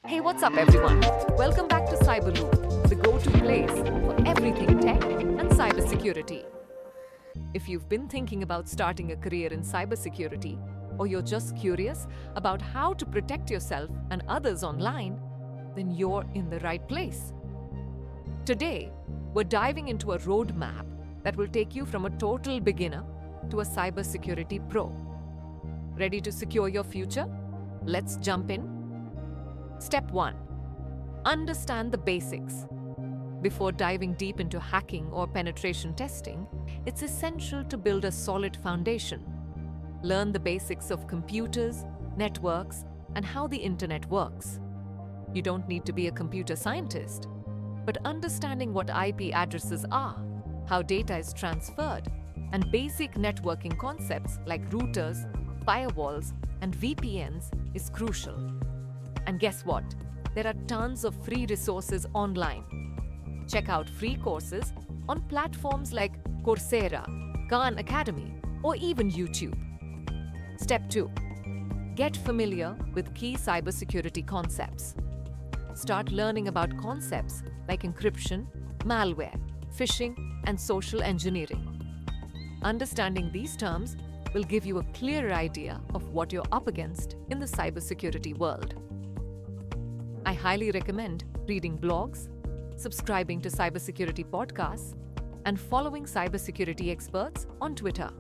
Hey, what's up, everyone? Welcome back to Cyberloop, the go-to place for everything tech and cybersecurity. If you've been thinking about starting a career in cybersecurity, or you're just curious about how to protect yourself and others online, then you're in the right place. Today, we're diving into a roadmap that will take you from a total beginner to a cybersecurity pro. Ready to secure your future? Let's jump in. Step 1. Understand the basics. Before diving deep into hacking or penetration testing, it's essential to build a solid foundation. Learn the basics of computers, networks, and how the internet works. You don't need to be a computer scientist, but understanding what IP addresses are, how data is transferred, and basic networking concepts like routers, firewalls, and VPNs is crucial. And guess what? There are tons of free resources online. Check out free courses on platforms like Coursera, Khan Academy, or even YouTube. Step 2. Get familiar with key cybersecurity concepts. Start learning about concepts like encryption, malware, phishing, and social engineering. Understanding these terms will give you a clearer idea of what you're up against in the cybersecurity world. I highly recommend reading blogs, subscribing to cybersecurity podcasts, and following cybersecurity experts on Twitter.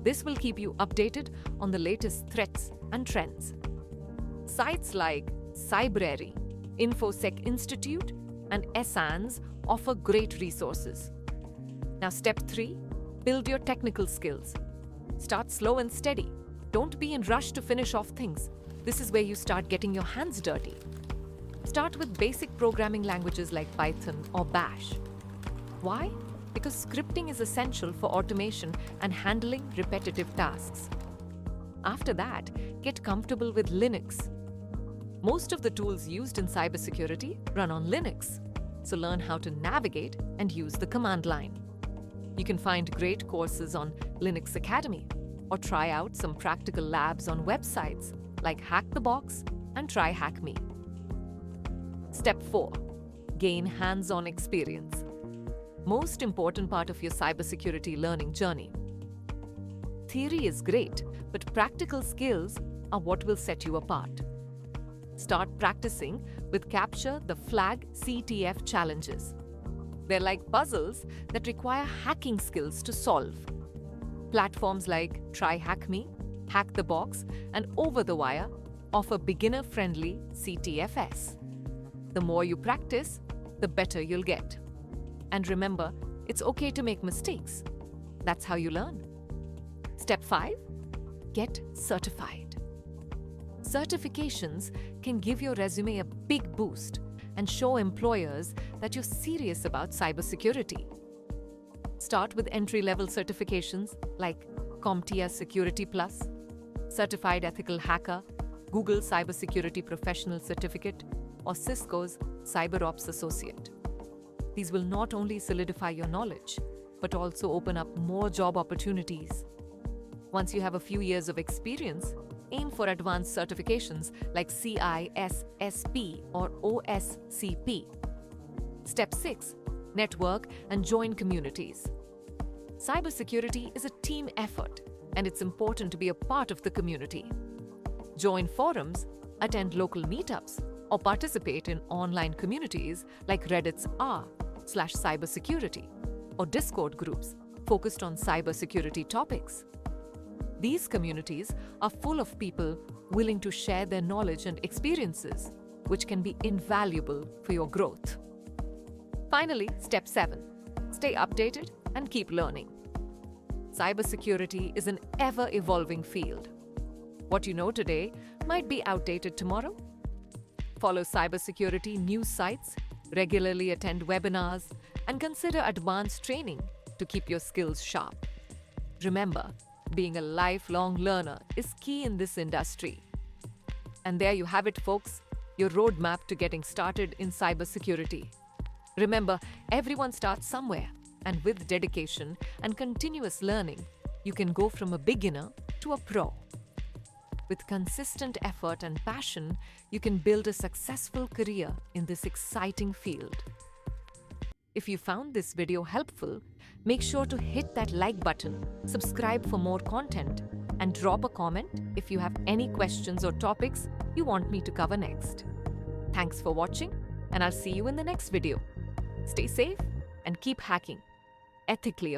This will keep you updated on the latest threats and trends. Sites like Cybrary, InfoSec Institute, and HandsOn offer great resources. Now, step 3, build your technical skills. Start slow and steady. Don't be in rush to finish off things. This is where you start getting your hands dirty. Start with basic programming languages like Python or Bash. Why? Because scripting is essential for automation and handling repetitive tasks. After that, get comfortable with Linux. Most of the tools used in cybersecurity run on Linux, so learn how to navigate and use the command line. You can find great courses on Linux Academy or try out some practical labs on websites like Hack the Box and Try Hack Me. Step 4. Gain hands-on experience. Most important part of your cybersecurity learning journey. Theory is great, but practical skills are what will set you apart. Start practicing with Capture the Flag CTF challenges. They're like puzzles that require hacking skills to solve. Platforms like Try Hack Me, Hack the Box, and Over the Wire offer beginner-friendly CTFs. The more you practice, the better you'll get. And remember, it's okay to make mistakes. That's how you learn. Step 5. Get certified. Certifications can give your resume a big boost and show employers that you're serious about cybersecurity. Start with entry-level certifications like CompTIA Security Plus, Certified Ethical Hacker, Google Cybersecurity Professional Certificate, or Cisco's CyberOps Associate. These will not only solidify your knowledge, but also open up more job opportunities. Once you have a few years of experience, aim for advanced certifications like CISSP or OSCP. Step 6. Network and join communities. Cybersecurity is a team effort, and it's important to be a part of the community. Join forums, attend local meetups, or participate in online communities like Reddit's r/cybersecurity or Discord groups focused on cybersecurity topics. These communities are full of people willing to share their knowledge and experiences, which can be invaluable for your growth. Finally, step 7. Stay updated and keep learning. Cybersecurity is an ever-evolving field. What you know today might be outdated tomorrow. Follow cybersecurity news sites, regularly attend webinars, and consider advanced training to keep your skills sharp. Remember, being a lifelong learner is key in this industry. And there you have it, folks, your roadmap to getting started in cybersecurity. Remember, everyone starts somewhere, and with dedication and continuous learning, you can go from a beginner to a pro. With consistent effort and passion, you can build a successful career in this exciting field. If you found this video helpful, make sure to hit that like button, subscribe for more content, and drop a comment if you have any questions or topics you want me to cover next. Thanks for watching, and I'll see you in the next video. Stay safe and keep hacking ethically.